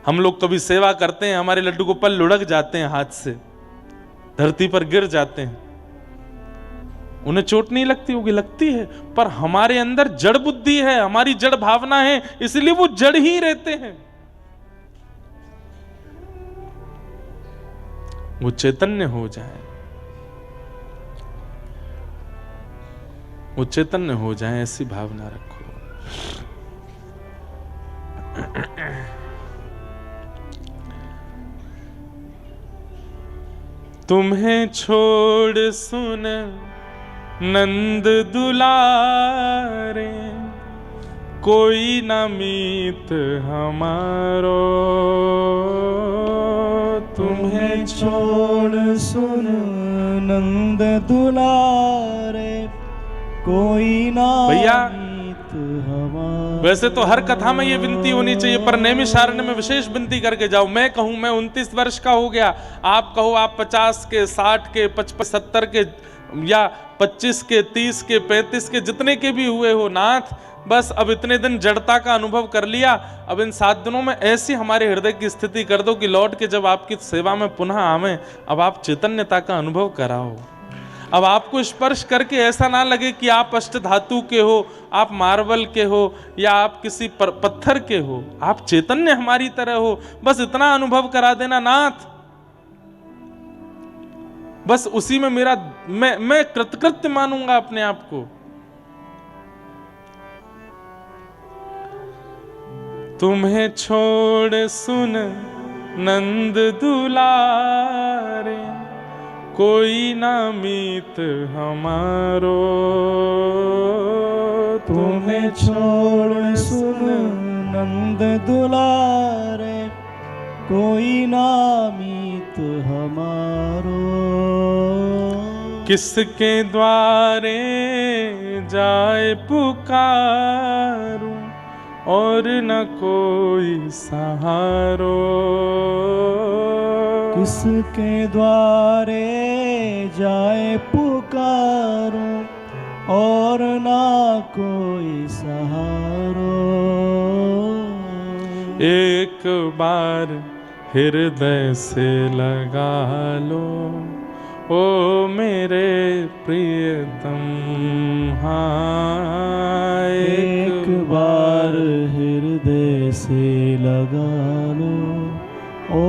हम लोग कभी सेवा करते हैं, हमारे लड्डू गोपाल लुढ़क जाते हैं, हाथ से धरती पर गिर जाते हैं, उन्हें चोट नहीं लगती होगी, लगती है, पर हमारे अंदर जड़ बुद्धि है, हमारी जड़ भावना है, इसलिए वो जड़ ही रहते हैं। वो चैतन्य हो जाए, वो चैतन्य हो जाए, ऐसी भावना रखो। तुम्हें छोड़ सुन नंद दुलारे, कोई न मीत हमारो। तुम्हें छोड़ सुन नंद दुलारे, कोई ना भैया मीत हमारो। वैसे तो हर कथा में ये विनती होनी चाहिए, पर नैमिषारण्य में विशेष विनती करके जाओ। मैं कहूं मैं 29 वर्ष का हो गया, आप कहो आप 50 के, 60 के, 55, 70 के, या 25 के, 30 के, 35 के, जितने के भी हुए हो नाथ, बस अब इतने दिन जड़ता का अनुभव कर लिया, अब इन 7 दिनों में ऐसी हमारे हृदय की स्थिति कर दो कि लौट के जब आपकी सेवा में पुनः आवे, अब आप चैतन्यता का अनुभव कराओ। अब आपको स्पर्श करके ऐसा ना लगे कि आप अष्ट धातु के हो, आप मार्बल के हो, या आप किसी पत्थर के हो, आप चैतन्य हमारी तरह हो। बस इतना अनुभव करा देना नाथ, बस उसी में मेरा मैं कृतकृत्य मानूंगा अपने आप को। तुम्हें छोड़ सुन नंद दुलारे, कोई ना मीत हमारो। तुम्हें छोड़ सुन नंद दुलारे, कोई ना मीत हमारो। किसके द्वारे जाए पुकारूं, और न कोई सहारो। किसके द्वारे जाए पुकारूं, और ना कोई सहारो। एक बार हृदय से लगा लो, ओ मेरे प्रियतम। हाँ, एक बार हृदय से लगा लो, ओ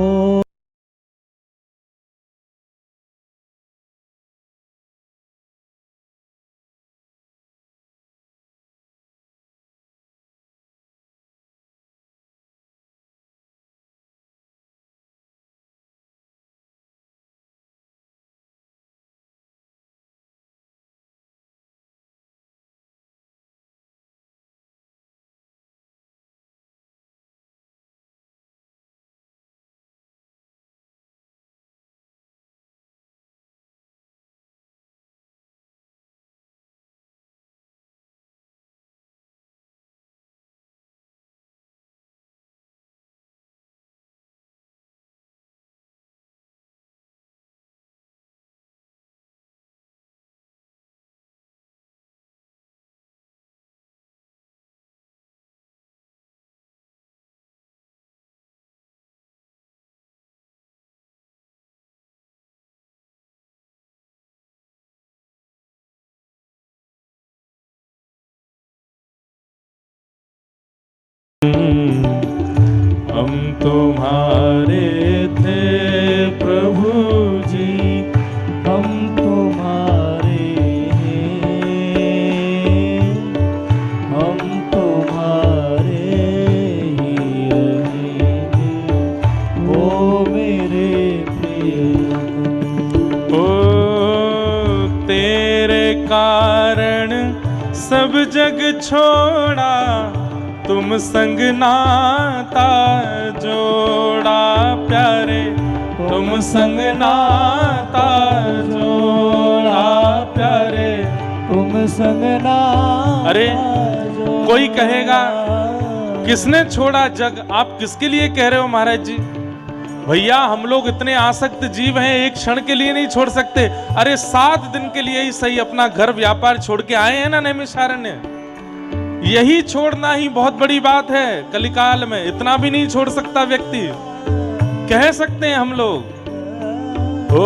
हम तुम्हारे थे प्रभु जी, हम तुम्हारे हैं, हम तुम्हारे ही रहेंगे, ओ मेरे प्रियतम। ओ तेरे कारण सब जग छोड़ा, तुम संग नाता जोड़ा प्यारे, तुम संग नाता जोड़ा प्यारे, तुम संग नाता। अरे कोई कहेगा किसने छोड़ा जग, आप किसके लिए कह रहे हो महाराज जी? भैया हम लोग इतने आसक्त जीव हैं, एक क्षण के लिए नहीं छोड़ सकते। अरे 7 दिन के लिए ही सही अपना घर व्यापार छोड़ के आए हैं ना नैमिषारण्य। यही छोड़ना ही बहुत बड़ी बात है कलिकाल में। इतना भी नहीं छोड़ सकता व्यक्ति। कह सकते हैं हम लोग, ओ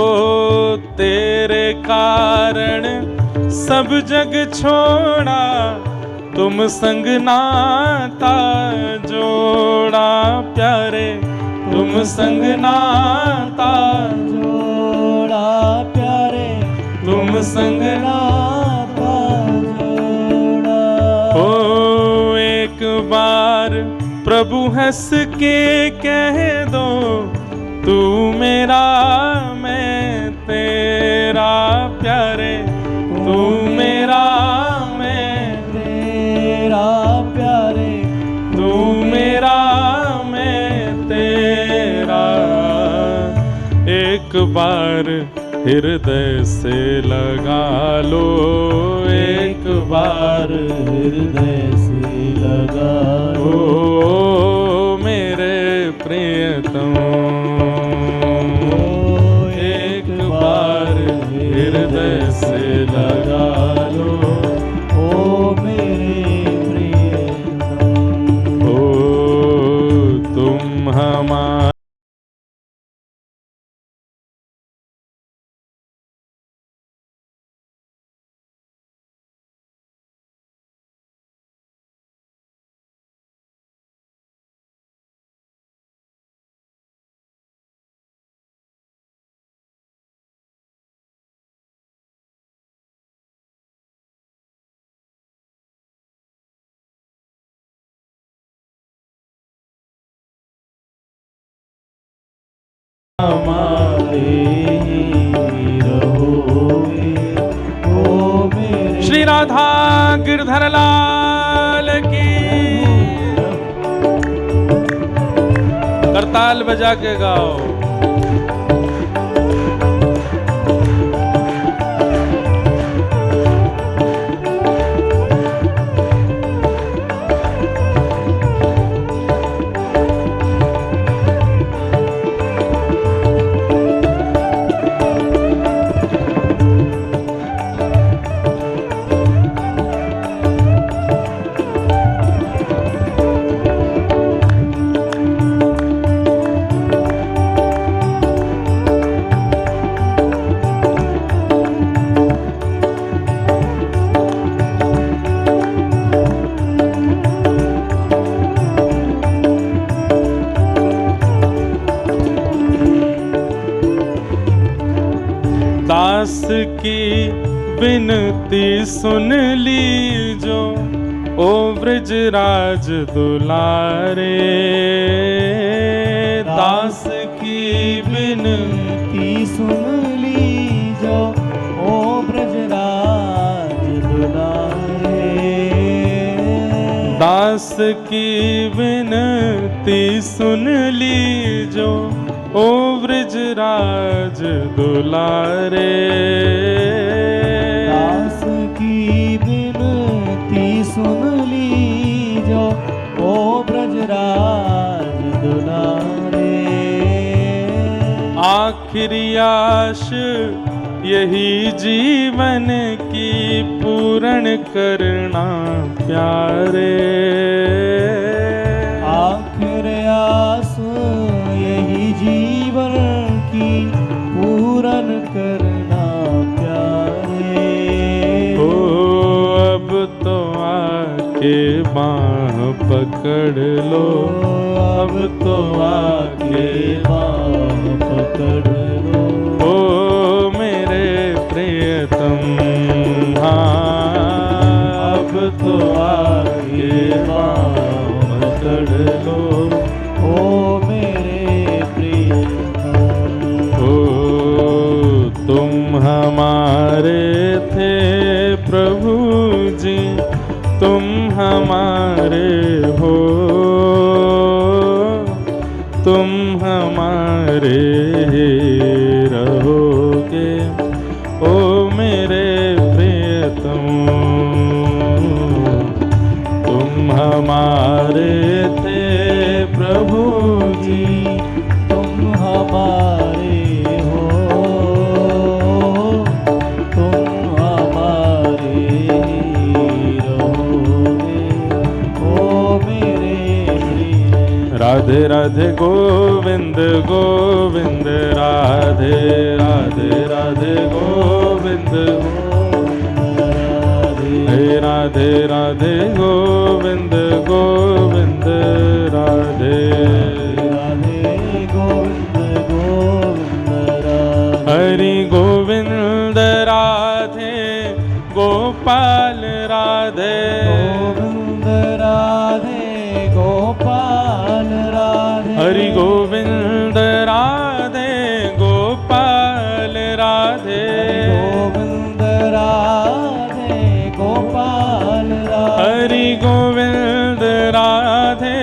तेरे कारण सब जग छोड़ा, तुम संग नाता जोड़ा प्यारे, तुम संग नाता जोड़ा प्यारे, तुम संग नाता जोड़ा। ओ एक बार प्रभु हंस के कह दो, तू मेरा मैं तेरा प्यारे, तू मेरा मैं तेरा प्यारे, तू मेरा मैं तेरा। एक बार हृदय से लगा लो, एक बार हृदय से लगा लो, ओ मेरे प्रियतम। एक बार हृदय से लगा लो, ओ मेरे प्रियतम। ओ तुम हमारे ही रहोगे, ओ मेरे। श्री राधा गिरधर लाल की। करताल बजा के गाओ। दास की विनती सुन लीजो, ओ ब्रजराज दुलारे। दास की विनती सुन लीजो, ओ ब्रजराज दुलारे। दास की विनती सुन लीजो, ओ ब्रजराज दुलारे। दास की विनती सुन लीजो, ओ ब्रजराज दुलारे। आखिरी आश यही जीवन की पूर्ण करना प्यारे। आखिर आस यही जीवन की पूर्ण करना प्यारे। ओ अब तो आके बाह पकड़ लो, अब तो आके बाह पकड़ लो, ओ मेरे प्रियतम। हाँ अब तो आके बाह पकड़ लो, ओ मेरे प्रियतम। ओ तुम हमारे थे प्रभु जी, तुम हमारे हो, तुम हमारे रहोगे, ओ मेरे प्रियतम। तुम हमारे थे प्रभु जी, तुम हमारे हो, तुम हमारे रहोगे, राधे राधे गोविंद गोविंद राधे राधे राधे गोविंद हे राधे राधे गोविंद गोविंद राधे राधे गोविंद गोविंद राधे हरि गोविंद राधे गोपाल राधे गोविंद राधे गोपाल राधे हरि गोविंद राधे गोपाल राधे गोविंद राधे गोपाल राधे हरि गोविंद राधे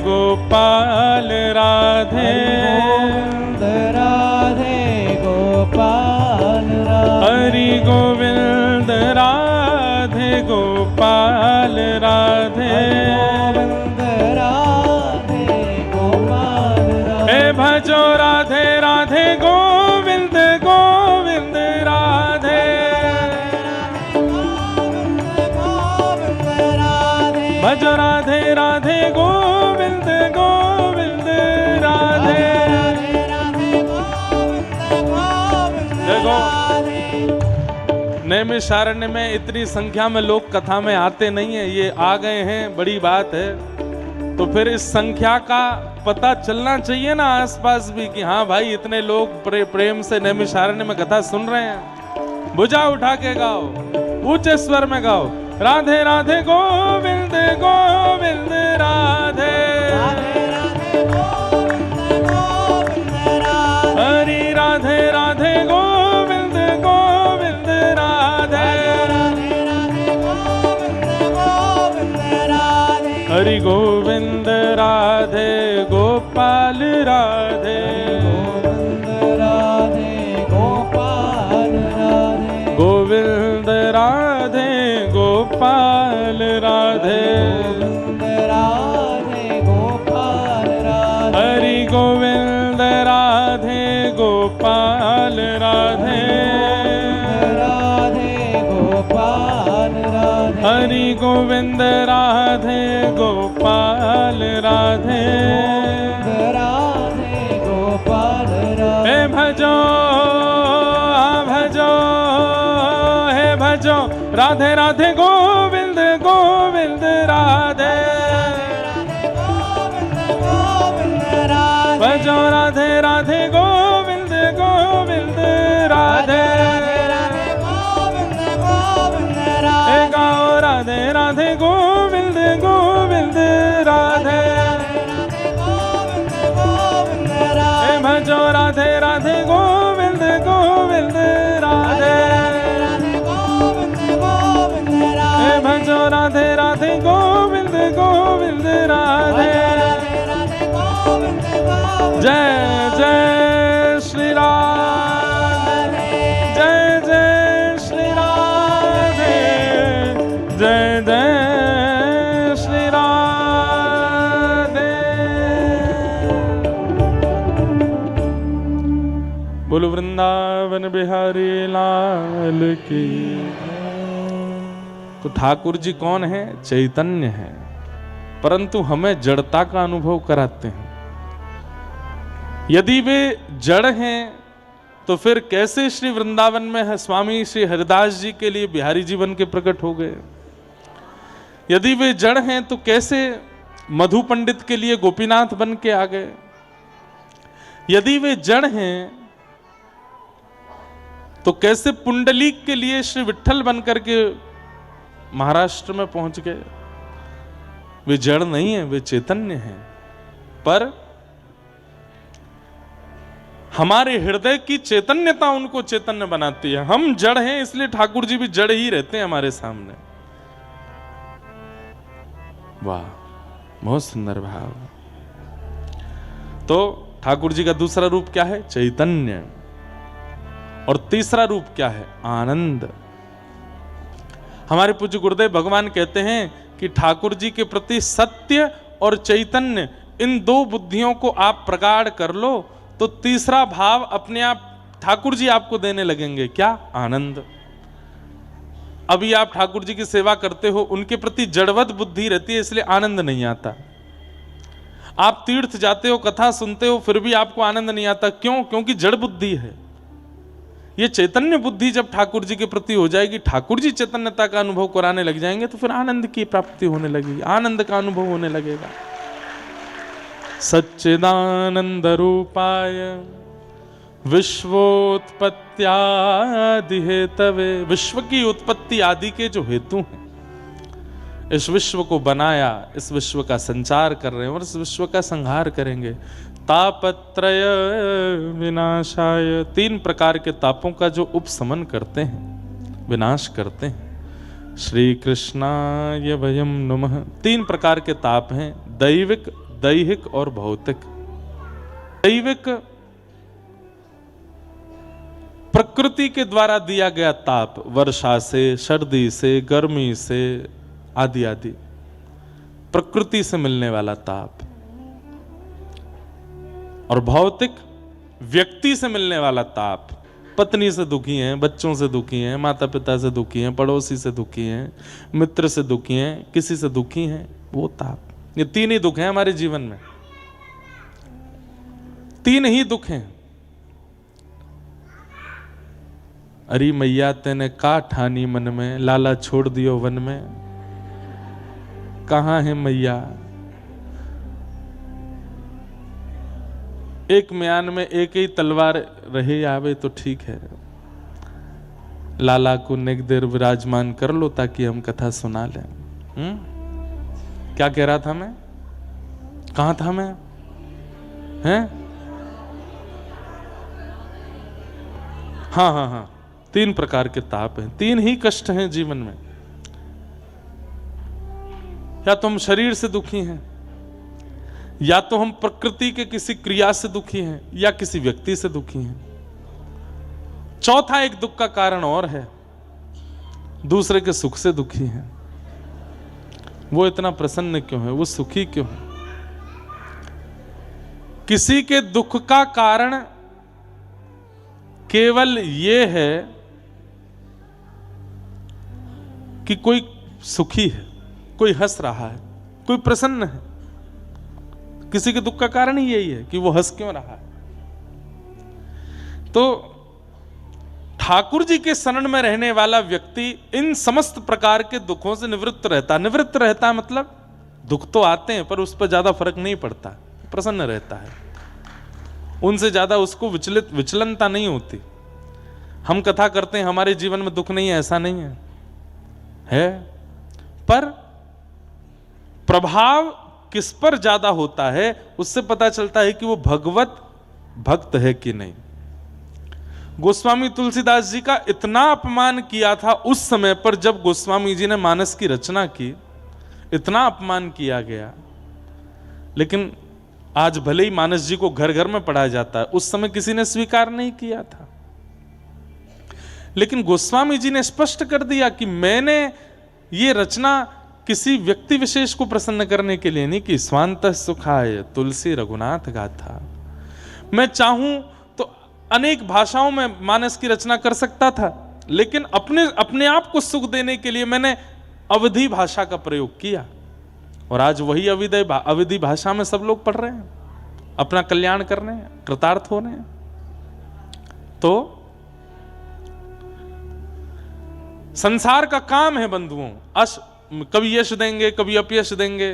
गोपाल राधे गोविंद राधे गोपाल राधे हरि गोविंद राधे गोपाल राधे गोविंद राधे गोपाल राधे हे भजो राधे राधे गोविंद गोविंद राधे भजो राधे राधे गोविंद गोविंद राधे देखो नैमिषारण्य में इतनी संख्या में लोग कथा में आते नहीं है, ये आ गए हैं बड़ी बात है। तो फिर इस संख्या का पता चलना चाहिए ना आसपास भी कि हाँ भाई इतने लोग प्रेम से नैमिषारण्य में कथा सुन रहे हैं। भुजा उठा के गाओ, ऊंचे स्वर में गाओ, राधे राधे गोविंद गोविंद राधे हरि राधे राधे गोविंद गोविंद राधे हरि गोविंद राधे गोपाल राधे गोविंद राधे गोपाल राधे गोविंद राधे गोपाल राधे गोविंद राधे गोपाल राधे हरि गोविंद राधे गोपाल राधे राधे गोपाल राधे हरि गोविंद राधे गोपाल राधे राधे गोपाल राधे हे भजो भजो हे भजो राधे राधे गोविंद गोविंद राधे भजो राधे राधे गोविंद गोविंद राधे हे गाओ राधे राधे गोविंद गोविंद राधे हे भजो राधे राधे गोविंद गोविंद राधे हे भजो राधे राधे गोविंद गोविंद राधे जय जय श्री राम जय जय श्री राधे जय जय श्री राधे। बोलो वृंदावन बिहारी लाल की। तो ठाकुर जी कौन है? चैतन्य है, परंतु हमें जड़ता का अनुभव कराते हैं। यदि वे जड़ हैं तो फिर कैसे श्री वृंदावन में है स्वामी श्री हरिदास जी के लिए बिहारी जी बन के प्रकट हो गए? यदि वे जड़ हैं तो कैसे मधु पंडित के लिए गोपीनाथ बन के आ गए? यदि वे जड़ हैं तो कैसे पुंडलीक के लिए श्री विट्ठल बन करके महाराष्ट्र में पहुंच गए? वे जड़ नहीं है, वे चैतन्य हैं। पर हमारे हृदय की चैतन्यता उनको चैतन्य बनाती है। हम जड़ हैं इसलिए ठाकुर जी भी जड़ ही रहते हैं हमारे सामने। वाह, बहुत सुंदर भाव। तो ठाकुर जी का दूसरा रूप क्या है? चैतन्य। और तीसरा रूप क्या है? आनंद। हमारे पूज्य गुरुदेव भगवान कहते हैं कि ठाकुर जी के प्रति सत्य और चैतन्य, इन दो बुद्धियों को आप प्रगाढ़ कर लो तो तीसरा भाव अपने आप ठाकुर जी आपको देने लगेंगे। क्या? आनंद। अभी आप ठाकुर जी की सेवा करते हो, उनके प्रति जड़वत बुद्धि रहती है, इसलिए आनंद नहीं आता। आप तीर्थ जाते हो, कथा सुनते हो, फिर भी आपको आनंद नहीं आता। क्यों? क्योंकि जड़ बुद्धि है। ये चैतन्य बुद्धि जब ठाकुर जी के प्रति हो जाएगी, ठाकुर जी चैतन्यता का अनुभव कराने लग जाएंगे, तो फिर आनंद की प्राप्ति होने लगेगी, आनंद का अनुभव होने लगेगा। सच्चिदानंद रूपाय विश्वोत्पत्त्यादि हेतवे, विश्व की उत्पत्ति आदि के जो हेतु हैं, इस विश्व को बनाया, इस विश्व का संचार कर रहे हैं और इस विश्व का संहार करेंगे। तापत्रय विनाशाय, 3 प्रकार के तापों का जो उपशमन करते हैं, विनाश करते हैं। श्री कृष्णाय वयम नमः। 3 प्रकार के ताप हैं, दैविक, दैहिक और भौतिक। दैविक प्रकृति के द्वारा दिया गया ताप, वर्षा से, सर्दी से, गर्मी से आदि आदि, प्रकृति से मिलने वाला ताप। और भौतिक, व्यक्ति से मिलने वाला ताप, पत्नी से दुखी हैं, बच्चों से दुखी हैं, माता पिता से दुखी हैं, पड़ोसी से दुखी हैं, मित्र से दुखी हैं, किसी से दुखी हैं, वो ताप। ये 3 ही दुख हैं हमारे जीवन में, 3 ही दुख हैं। अरे मैया तेने का ठानी मन में, लाला छोड़ दियो वन में, कहां है मैया। एक म्यान में एक ही तलवार रहे आवे तो ठीक है, लाला को नेक देर विराजमान कर लो ताकि हम कथा सुना लें। क्या कह रहा था मैं? कहां था मैं? हैं? हाँ हाँ हाँ, 3 प्रकार के ताप हैं, 3 ही कष्ट हैं जीवन में। या तो हम शरीर से दुखी हैं, या तो हम प्रकृति के किसी क्रिया से दुखी हैं, या किसी व्यक्ति से दुखी हैं। चौथा एक दुख का कारण और है, दूसरे के सुख से दुखी हैं। वो इतना प्रसन्न क्यों है, वो सुखी क्यों है? किसी के दुख का कारण केवल ये है कि कोई सुखी है, कोई हंस रहा है, कोई प्रसन्न है। किसी के दुख का कारण ही यही है कि वो हंस क्यों रहा है। तो ठाकुर जी के शरण में रहने वाला व्यक्ति इन समस्त प्रकार के दुखों से निवृत्त रहता। निवृत्त रहता मतलब दुख तो आते हैं पर उस पर ज्यादा फर्क नहीं पड़ता, प्रसन्न रहता है, उनसे ज्यादा उसको विचलनता नहीं होती। हम कथा करते हैं हमारे जीवन में दुख नहीं है, ऐसा नहीं है, पर प्रभाव किस पर ज्यादा होता है उससे पता चलता है कि वो भगवत भक्त है कि नहीं। गोस्वामी तुलसीदास जी का इतना अपमान किया था उस समय पर जब गोस्वामी जी ने मानस की रचना की, इतना अपमान किया गया। लेकिन आज भले ही मानस जी को घर घर में पढ़ाया जाता है, उस समय किसी ने स्वीकार नहीं किया था। लेकिन गोस्वामी जी ने स्पष्ट कर दिया कि मैंने ये रचना किसी व्यक्ति विशेष को प्रसन्न करने के लिए नहीं, कि स्वांतः सुखाय तुलसी रघुनाथ गाथा। मैं चाहूं तो अनेक भाषाओं में मानस की रचना कर सकता था, लेकिन अपने आप को सुख देने के लिए मैंने अवधी भाषा का प्रयोग किया। और आज वही अवधी भाषा में सब लोग पढ़ रहे हैं, अपना कल्याण कर रहे हैं, कृतार्थ हो रहे हैं। तो संसार का काम है बंधुओं, कभी यश देंगे, कभी अपयश देंगे।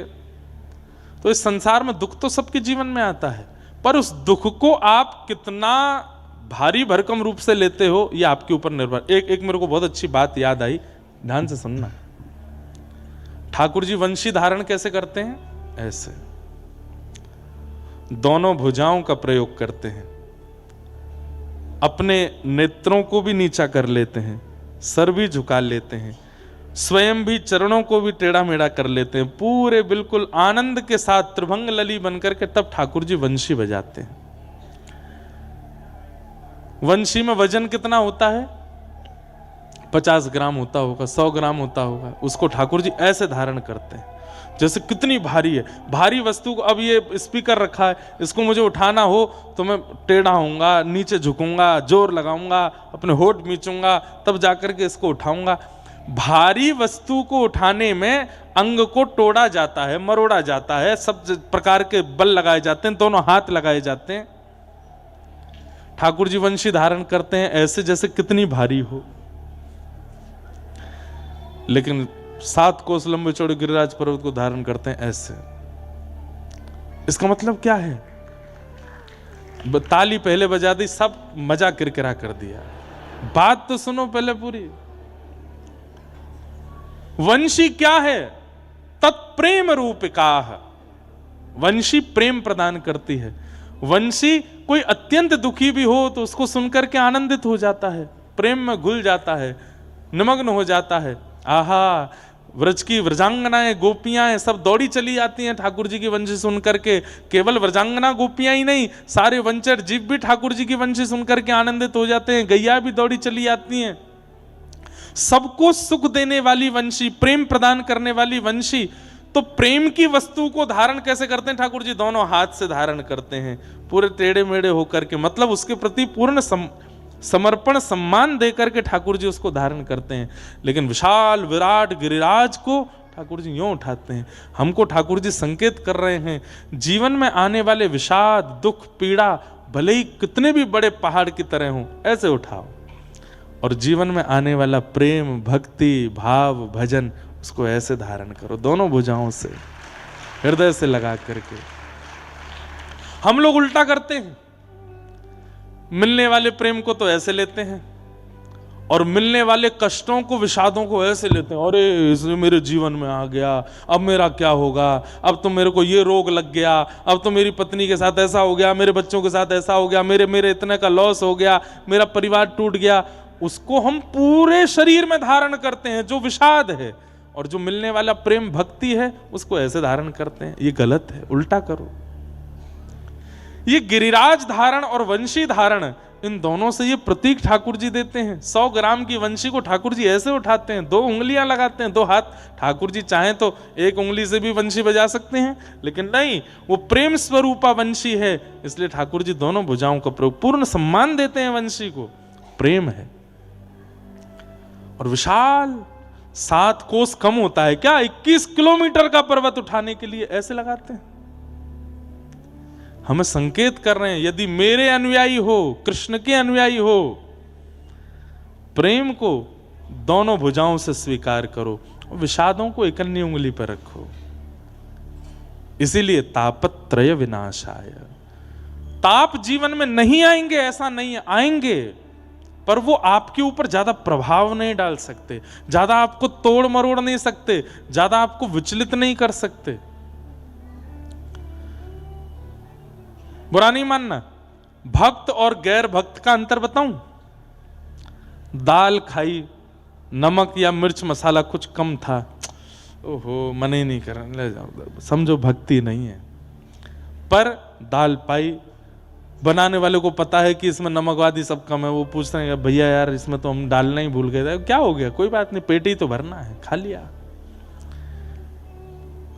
तो इस संसार में दुख तो सबके जीवन में आता है, पर उस दुख को आप कितना भारी भरकम रूप से लेते हो यह आपके ऊपर निर्भर। एक मेरे को बहुत अच्छी बात याद आई, ध्यान से सुनना। ठाकुर जी वंशी धारण कैसे करते हैं? ऐसे दोनों भुजाओं का प्रयोग करते हैं, अपने नेत्रों को भी नीचा कर लेते हैं, सर भी झुका लेते हैं, स्वयं भी चरणों को भी टेढ़ा मेढ़ा कर लेते हैं, पूरे बिल्कुल आनंद के साथ त्रिभंग लली बनकर के तब ठाकुर जी वंशी बजाते हैं। वंशी में वजन कितना होता है? 50 ग्राम होता होगा, 100 ग्राम होता होगा। उसको ठाकुर जी ऐसे धारण करते हैं जैसे कितनी भारी है। भारी वस्तु को, अब ये स्पीकर रखा है, इसको मुझे उठाना हो तो मैं टेढ़ा होऊंगा, नीचे झुकूंगा, जोर लगाऊंगा, अपने होठ मीचूंगा, तब जाकर के इसको उठाऊंगा। भारी वस्तु को उठाने में अंग को तोड़ा जाता है, मरोड़ा जाता है, सब प्रकार के बल लगाए जाते हैं, दोनों हाथ लगाए जाते हैं। ठाकुर जी वंशी धारण करते हैं ऐसे जैसे कितनी भारी हो, लेकिन 7 कोस लंबे चौड़े गिरिराज पर्वत को धारण करते हैं ऐसे। इसका मतलब क्या है? ताली पहले बजा दी, सब मजा किरकिरा कर दिया। बात तो सुनो पहले पूरी। वंशी क्या है? तत्प्रेम रूपिका। वंशी प्रेम प्रदान करती है। वंशी कोई अत्यंत दुखी भी हो तो उसको सुनकर के आनंदित हो जाता है, प्रेम में घुल जाता है, निमग्न हो जाता है। आहा, व्रज की व्रजांगनाएं गोपियां सब दौड़ी चली आती हैं ठाकुर जी की वंशी सुन करके। केवल व्रजांगना गोपियां ही नहीं, सारे वंचर जीव भी ठाकुर जी की वंशी सुन करके आनंदित हो जाते हैं। गैया भी दौड़ी चली आती हैं। सबको सुख देने वाली वंशी, प्रेम प्रदान करने वाली वंशी। तो प्रेम की वस्तु को धारण कैसे करते हैं ठाकुर जी? दोनों हाथ से धारण करते हैं, पूरे टेढ़े मेढ़े होकर के। मतलब उसके प्रति पूर्ण समर्पण सम्मान देकर के ठाकुर जी उसको धारण करते हैं। लेकिन विशाल विराट गिरिराज को ठाकुर जी यूं उठाते हैं। हमको ठाकुर जी संकेत कर रहे हैं, जीवन में आने वाले विषाद, दुख, पीड़ा भले ही कितने भी बड़े पहाड़ की तरह हों, ऐसे उठाओ। और जीवन में आने वाला प्रेम, भक्ति, भाव, भजन, उसको ऐसे धारण करो, दोनों भुजाओं से, हृदय से लगा करके। हम लोग उल्टा करते हैं, मिलने वाले प्रेम को तो ऐसे लेते हैं और मिलने वाले कष्टों को, विषादों को ऐसे लेते हैं। अरे इसने मेरे जीवन में आ गया, अब मेरा क्या होगा? अब तो मेरे को ये रोग लग गया, अब तो मेरी पत्नी के साथ ऐसा हो गया, मेरे बच्चों के साथ ऐसा हो गया, मेरे इतने का लॉस हो गया, मेरा परिवार टूट गया। उसको हम पूरे शरीर में धारण करते हैं, जो विषाद है। और जो मिलने वाला प्रेम, भक्ति है, उसको ऐसे धारण करते हैं। ये गलत है, उल्टा करो। ये गिरिराज धारण और वंशी धारण, इन दोनों से ये प्रतीक ठाकुर जी देते हैं। 100 ग्राम की वंशी को ठाकुर जी ऐसे उठाते हैं, 2 उंगलियां लगाते हैं, 2 हाथ। ठाकुर जी चाहें तो 1 उंगली से भी वंशी बजा सकते हैं, लेकिन नहीं, वो प्रेम स्वरूपा वंशी है, इसलिए ठाकुर जी दोनों भुजाओं का प्रयोग, पूर्ण सम्मान देते हैं वंशी को। प्रेम है। और विशाल 7 कोस कम होता है क्या? 21 किलोमीटर का पर्वत उठाने के लिए ऐसे लगाते हैं। हमें संकेत कर रहे हैं, यदि मेरे अनुयायी हो, कृष्ण के अनुयायी हो, प्रेम को दोनों भुजाओं से स्वीकार करो, विषादों को इकन्नी उंगली पर रखो। इसीलिए तापत्रय विनाशाय। ताप जीवन में नहीं आएंगे ऐसा नहीं, आएंगे, पर वो आपके ऊपर ज्यादा प्रभाव नहीं डाल सकते, ज्यादा आपको तोड़ मरोड़ नहीं सकते, ज्यादा आपको विचलित नहीं कर सकते। बुरा नहीं मानना। भक्त और गैर भक्त का अंतर बताऊं? दाल खाई, नमक या मिर्च मसाला कुछ कम था, ओहो मन ही नहीं कर, ले जाओ, समझो भक्ति नहीं है। पर दाल पाई, बनाने वाले को पता है कि इसमें नमक आदि सब कम है, वो पूछ रहे हैं भैया यार इसमें तो हम डालना ही भूल गए थे। क्या हो गया? कोई बात नहीं, पेट ही तो भरना है, खा लिया।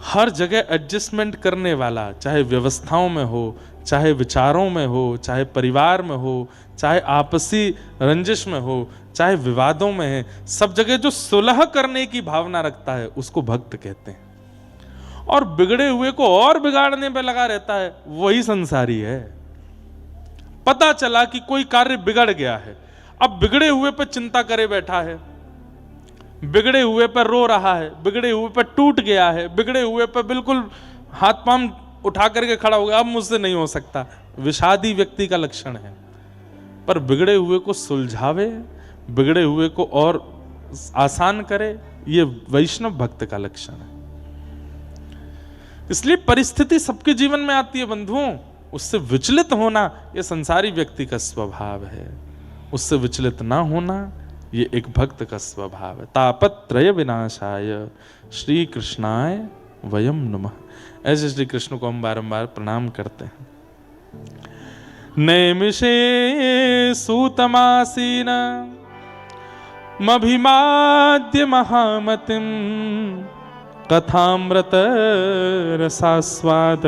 हर जगह एडजस्टमेंट करने वाला, चाहे व्यवस्थाओं में हो, चाहे विचारों में हो, चाहे परिवार में हो, चाहे आपसी रंजिश में हो, चाहे विवादों में है, सब जगह जो सुलह करने की भावना रखता है उसको भक्त कहते हैं। और बिगड़े हुए को और बिगाड़ने पे लगा रहता है, वही संसारी है। पता चला कि कोई कार्य बिगड़ गया है, अब बिगड़े हुए पे चिंता करे बैठा है, बिगड़े हुए पर रो रहा है, बिगड़े हुए पर टूट गया है, बिगड़े हुए पर बिल्कुल हाथ पांव उठा करके खड़ा हो गया, अब मुझसे नहीं हो सकता। विषादी व्यक्ति का लक्षण है। पर बिगड़े हुए को सुलझावे, बिगड़े हुए को और आसान करे, ये वैष्णव भक्त का लक्षण है। इसलिए परिस्थिति सबके जीवन में आती है बंधुओं, उससे विचलित होना ये संसारी व्यक्ति का स्वभाव है, उससे विचलित ना होना ये एक भक्त का स्वभाव है। तापत्रय विनाशाय श्री कृष्णाय वयम नमः। ऐसे श्री कृष्ण को हम बारंबार प्रणाम करते हैं। नैमिषे सूतमासीन मभिमाद्य महामतिम कथामृत रसास्वाद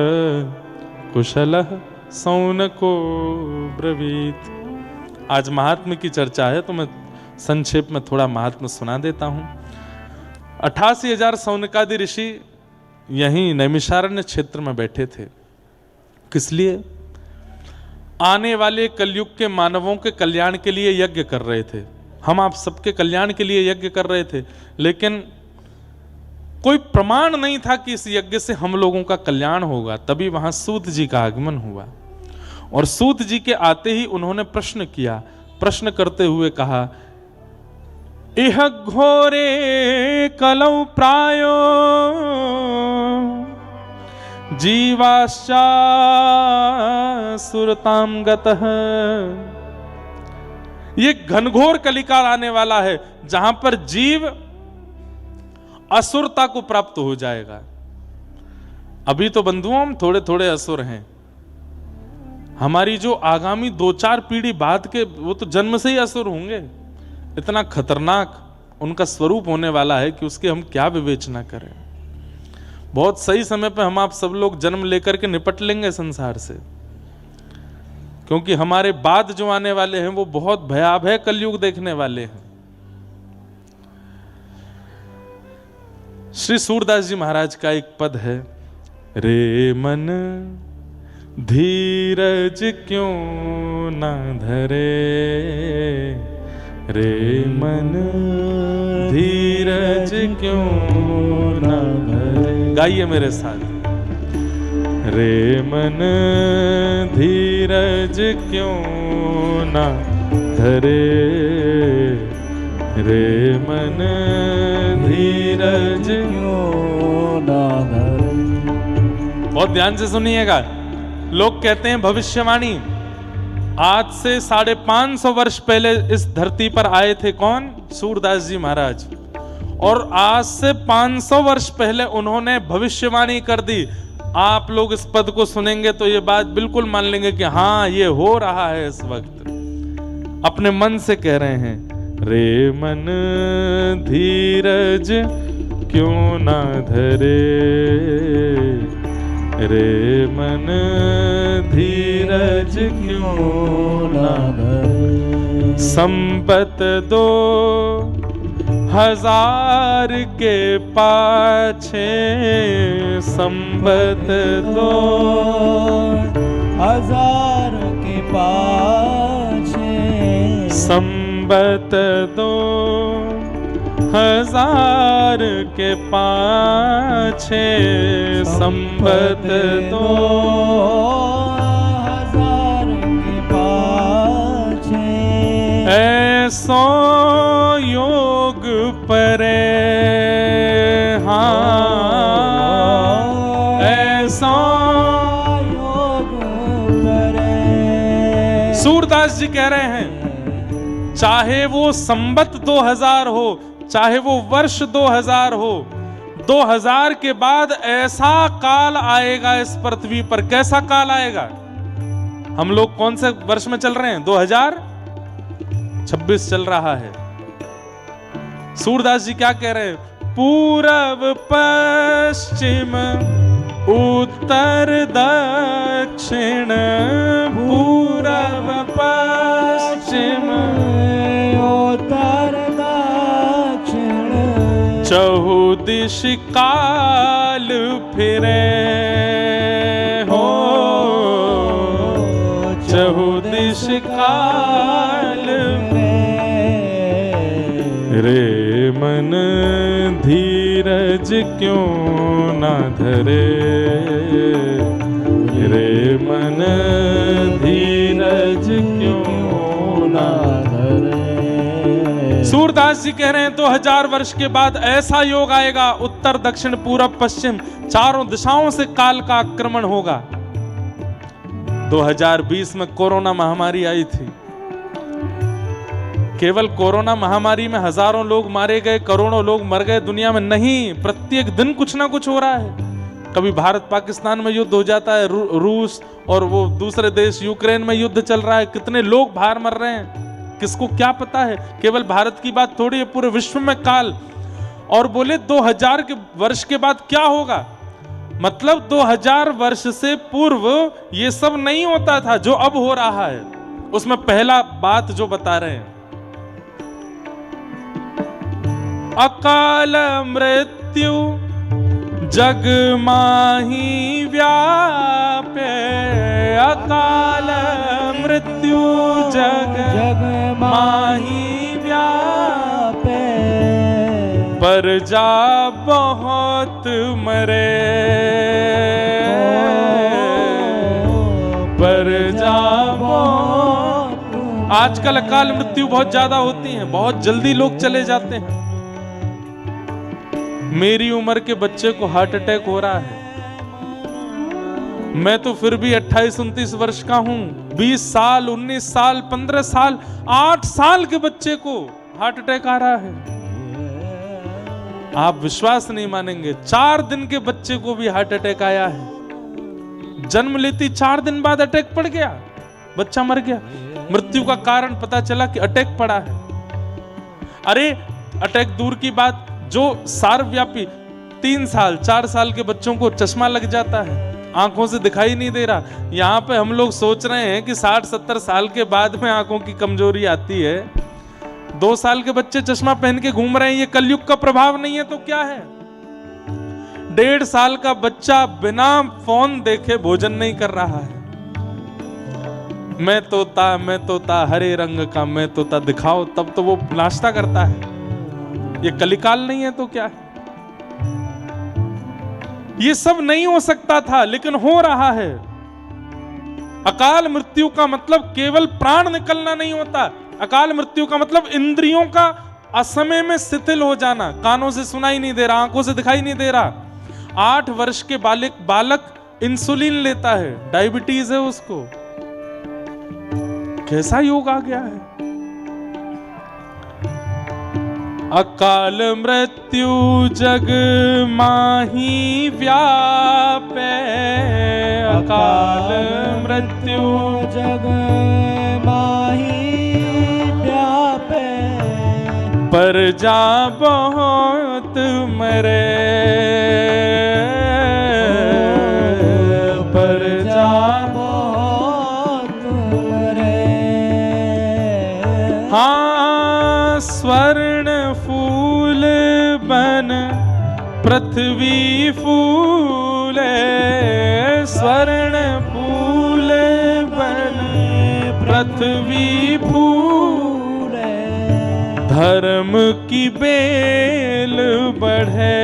कुशलः सौनको ब्रवीत। आज महात्म्य की चर्चा है तो मैं संक्षेप में थोड़ा महात्म्य सुना देता हूं। 88,000 सौनकादि ऋषि यहीं नैमिषारण्य क्षेत्र में बैठे थे। किस लिए? आने वाले कलयुग के मानवों के कल्याण के लिए यज्ञ कर रहे थे। हम आप सबके कल्याण के लिए यज्ञ कर रहे थे, लेकिन कोई प्रमाण नहीं था कि इस यज्ञ से हम लोगों का कल्याण होगा। तभी वहां सूत जी का आगमन हुआ और सूत जी के आते ही उन्होंने प्रश्न किया। प्रश्न करते हुए कहा, इह घोरे कलौ प्रायो जीवाश्चा सुरताम गतः। ये घनघोर कलिकाल आने वाला है जहां पर जीव असुरता को प्राप्त हो जाएगा। अभी तो बंधुओं हम थोड़े थोड़े असुर हैं। हमारी जो आगामी 2-4 पीढ़ी बाद के, वो तो जन्म से ही असुर होंगे। इतना खतरनाक उनका स्वरूप होने वाला है कि उसके हम क्या विवेचना करें। बहुत सही समय पे हम आप सब लोग जन्म लेकर के निपट लेंगे संसार से, क्योंकि हमारे बाद जो आने वाले हैं वो बहुत भयावह कलयुग देखने वाले हैं। श्री सूरदास जी महाराज का एक पद है, रे मन धीरज क्यों ना धरे, रे मन धीरज क्यों ना धरे। गाइए मेरे साथ, रे मन धीरज क्यों ना धरे, रे मन धीरज क्यों ना धरे। बहुत ध्यान से सुनिएगा। लोग कहते हैं भविष्यवाणी, आज से 550 वर्ष पहले इस धरती पर आए थे कौन? सूरदास जी महाराज। और आज से 500 वर्ष पहले उन्होंने भविष्यवाणी कर दी। आप लोग इस पद को सुनेंगे तो ये बात बिल्कुल मान लेंगे कि हाँ ये हो रहा है इस वक्त। अपने मन से कह रहे हैं, रे मन धीरज क्यों ना धरे, रे मन धीरज क्यों ना धरे। संपत 2000 के पाछे, संपत 2000 के पाछे, संपत 2000 के पाछे, संपत 2000 के पाछे। ऐसो योग परे, हाँ ऐसो योग परे। सूरदास जी कह रहे हैं, चाहे वो संबत 2000 हो, चाहे वो वर्ष 2000 हो, 2000 के बाद ऐसा काल आएगा इस पृथ्वी पर। कैसा काल आएगा? हम लोग कौन से वर्ष में चल रहे हैं? 2026 चल रहा है। सूरदास जी क्या कह रहे हैं? पूरब पश्चिम उत्तर दक्षिण, पूरब पश्चिम उत्तर दक्षिण। चहुदिश काल फिरे हो, चहुदिश काल रे मन धीरज क्यों ना धरे, रे मन धीरज क्यों ना धरे। सूरदास जी कह रहे हैं 2000 वर्ष के बाद ऐसा योग आएगा, उत्तर दक्षिण पूरब पश्चिम चारों दिशाओं से काल का आक्रमण होगा। 2020 में कोरोना महामारी आई थी। केवल कोरोना महामारी में हजारों लोग मारे गए, करोड़ों लोग मर गए दुनिया में नहीं, प्रत्येक दिन कुछ ना कुछ हो रहा है। कभी भारत पाकिस्तान में युद्ध हो जाता है, रूस और वो दूसरे देश यूक्रेन में युद्ध चल रहा है, कितने लोग बाहर मर रहे हैं, किसको क्या पता है। केवल भारत की बात थोड़ी है, पूरे विश्व में काल। और बोले 2000 के वर्ष के बाद क्या होगा? मतलब 2000 वर्ष से पूर्व ये सब नहीं होता था जो अब हो रहा है। उसमें पहला बात जो बता रहे हैं, अकाल मृत्यु जग माही व्यापे, अकाल मृत्यु जग माही व्यापे, प्रजा बहुत मरे, प्रजा बहुत। आजकल अकाल मृत्यु बहुत ज्यादा होती है, बहुत जल्दी लोग चले जाते हैं। मेरी उम्र के बच्चे को हार्ट अटैक हो रहा है, मैं तो फिर भी 28-29 वर्ष का हूं। 20 साल, 19 साल, 15 साल, 8 साल के बच्चे को हार्ट अटैक आ रहा है। आप विश्वास नहीं मानेंगे, 4 दिन के बच्चे को भी हार्ट अटैक आया है। जन्म लेती 4 दिन बाद अटैक पड़ गया, बच्चा मर गया। मृत्यु का कारण पता चला कि अटैक पड़ा है। अरे अटैक दूर की बात, जो सार्वव्यापी 3 साल 4 साल के बच्चों को चश्मा लग जाता है, आंखों से दिखाई नहीं दे रहा। यहाँ पे हम लोग सोच रहे हैं कि 60-70 साल के बाद में आंखों की कमजोरी आती है। 2 साल के बच्चे चश्मा पहन के घूम रहे हैं, ये कलयुग का प्रभाव नहीं है तो क्या है? 1.5 साल का बच्चा बिना फोन देखे भोजन नहीं कर रहा है। मैं तोता हरे रंग का मैं तोता दिखाओ, तब तो वो नाश्ता करता है। ये कलिकाल नहीं है तो क्या है? ये सब नहीं हो सकता था लेकिन हो रहा है। अकाल मृत्यु का मतलब केवल प्राण निकलना नहीं होता, अकाल मृत्यु का मतलब इंद्रियों का असमय में शिथिल हो जाना। कानों से सुनाई नहीं दे रहा, आंखों से दिखाई नहीं दे रहा। 8 वर्ष के बालक इंसुलिन लेता है, डायबिटीज है उसको। कैसा योग आ गया है? अकाल मृत्यु जग माही व्यापे, अकाल मृत्यु जग माही व्यापे, प्रजा बहुत मरे, प्रजा बहुत मरे। हाँ स्वर्ण फूल बन पृथ्वी फूले, स्वर्ण फूल बन पृथ्वी फूले, धर्म की बेल बढ़े,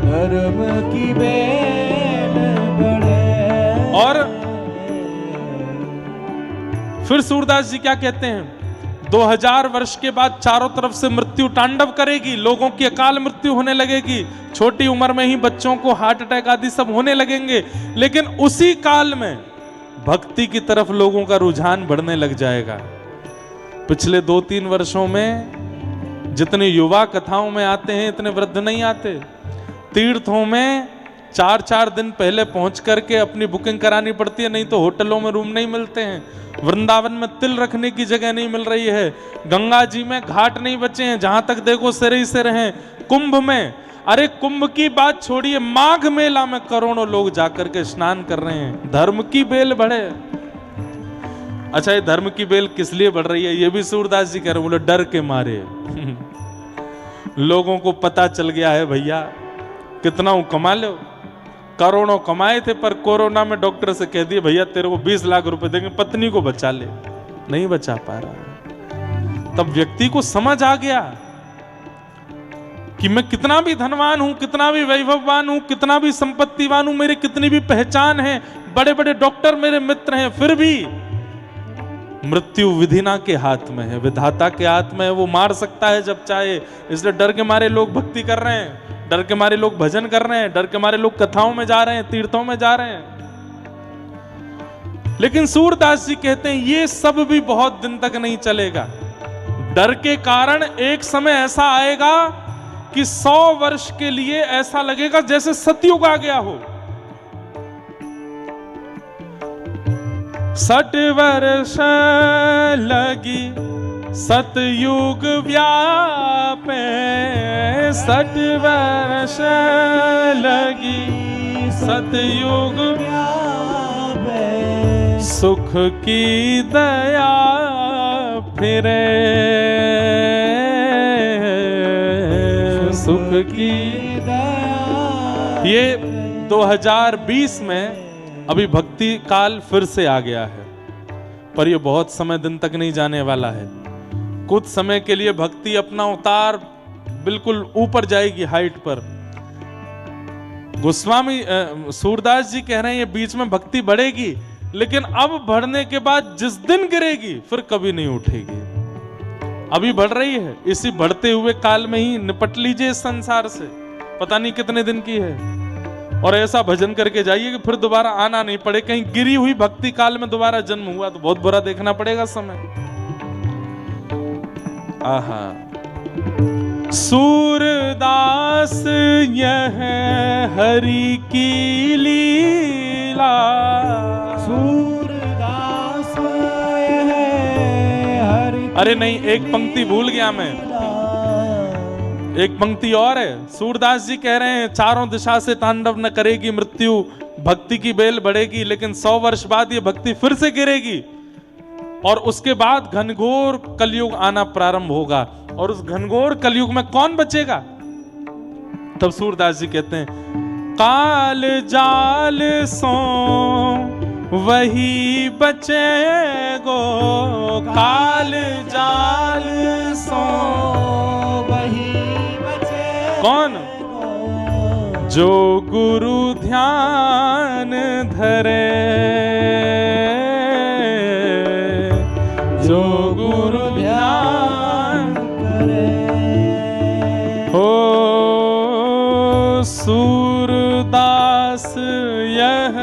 धर्म की बेल बढ़े। और फिर सूरदास जी क्या कहते हैं? 2000 वर्ष के बाद चारों तरफ से मृत्यु तांडव करेगी, लोगों की अकाल मृत्यु होने लगेगी, छोटी उम्र में ही बच्चों को हार्ट अटैक आदि सब होने लगेंगे। लेकिन उसी काल में भक्ति की तरफ लोगों का रुझान बढ़ने लग जाएगा। पिछले 2-3 वर्षों में जितने युवा कथाओं में आते हैं इतने वृद्ध नहीं आते। तीर्थों में 4-4 दिन पहले पहुंच करके अपनी बुकिंग करानी पड़ती है, नहीं तो होटलों में रूम नहीं मिलते हैं। वृंदावन में तिल रखने की जगह नहीं मिल रही है। गंगा जी में घाट नहीं बचे हैं, जहां तक देखो सिर ही सिर हैं। कुंभ में, अरे कुंभ की बात छोड़िए, माघ मेला में करोड़ों लोग जाकर के स्नान कर रहे हैं। धर्म की बेल बढ़े। अच्छा, ये धर्म की बेल किस लिए बढ़ रही है? ये भी सूरदास जी कह रहे हैं, बोले डर के मारे। लोगों को पता चल गया है भैया कितना कमा लो। करोड़ों कमाए थे पर कोरोना में डॉक्टर से कह दिए भैया तेरे को 20 लाख रुपए देंगे, पत्नी को बचा ले। नहीं बचा पा रहा। तब व्यक्ति को समझ आ गया कि मैं कितना भी धनवान हूं, कितना भी वैभववान हूं, कितना भी संपत्तिवान हूं, मेरी कितनी भी पहचान है, बड़े बड़े डॉक्टर मेरे मित्र हैं, फिर भी मृत्यु विधिना के हाथ में है, विधाता के हाथ में है। वो मार सकता है जब चाहे। इसलिए डर के मारे लोग भक्ति कर रहे हैं, डर के मारे लोग भजन कर रहे हैं, डर के मारे लोग कथाओं में जा रहे हैं, तीर्थों में जा रहे हैं। लेकिन सूरदास जी कहते हैं ये सब भी बहुत दिन तक नहीं चलेगा। डर के कारण एक समय ऐसा आएगा कि 100 वर्ष के लिए ऐसा लगेगा जैसे सतयुग आ गया हो। 60 वर्ष लगी सतयुग व्यापे, 60 वर्ष लगी सतयुग व्यापे, सुख की दया फिरे सुख की दया। ये 2020 में अभी भक्ति काल फिर से आ गया है, पर ये बहुत समय दिन तक नहीं जाने वाला है। कुछ समय के लिए भक्ति अपना उतार बिल्कुल ऊपर जाएगी हाइट पर। गोस्वामी सूरदास जी कह रहे हैं ये बीच में भक्ति बढ़ेगी, लेकिन अब बढ़ने के बाद जिस दिन गिरेगी फिर कभी नहीं उठेगी। अभी बढ़ रही है, इसी बढ़ते हुए काल में ही निपट लीजिए इस संसार से, पता नहीं कितने दिन की है। और ऐसा भजन करके जाइए कि फिर दोबारा आना नहीं पड़े। कहीं गिरी हुई भक्ति काल में दोबारा जन्म हुआ तो बहुत बुरा देखना पड़ेगा समय। आहा, सूरदास यह हरि की लीला। सूरदास यह हरि की अरे नहीं, एक पंक्ति भूल गया मैं, एक पंक्ति और है। सूरदास जी कह रहे हैं चारों दिशा से तांडव न करेगी मृत्यु, भक्ति की बेल बढ़ेगी, लेकिन 100 वर्ष बाद ये भक्ति फिर से गिरेगी और उसके बाद घनघोर कलयुग आना प्रारंभ होगा। और उस घनघोर कलयुग में कौन बचेगा? तब सूरदास जी कहते हैं काल जाल सो वही बचेगो, काल जाल सो वही बचे। कौन? जो गुरु ध्यान धरे, जो गुरु ध्यान करे। हो सूरदास यह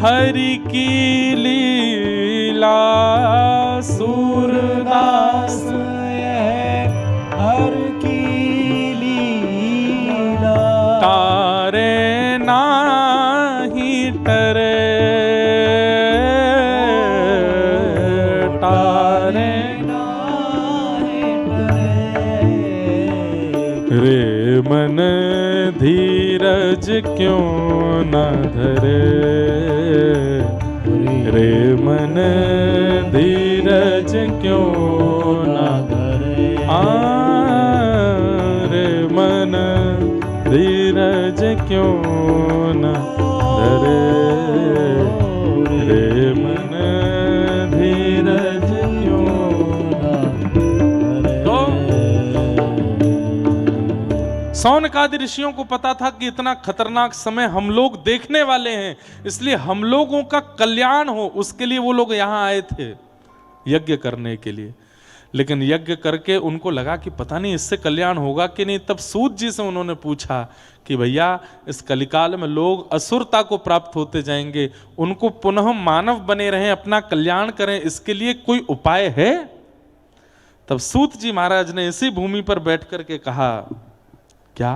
हरि की लीला। सूरदास यह हरि की लीला। तारे नाही टरे, तारे नाहि टरे। रे मन धीरज क्यों न धरे, रे मन धीरज क्यों न धरे। रे मन धीरज क्यों न धरे, रे मन धीरज क्यों न धरे। तो सौनकादि ऋषियों को पता था कि इतना खतरनाक समय हम लोग देखने वाले हैं, इसलिए हम लोगों का कल्याण हो उसके लिए वो लोग यहाँ आए थे यज्ञ करने के लिए। लेकिन यज्ञ करके उनको लगा कि पता नहीं इससे कल्याण होगा कि नहीं। तब सूत जी से उन्होंने पूछा कि भैया इस कलिकाल में लोग असुरता को प्राप्त होते जाएंगे, उनको पुनः मानव बने रहें, अपना कल्याण करें, इसके लिए कोई उपाय है? तब सूत जी महाराज ने इसी भूमि पर बैठ करके कहा क्या?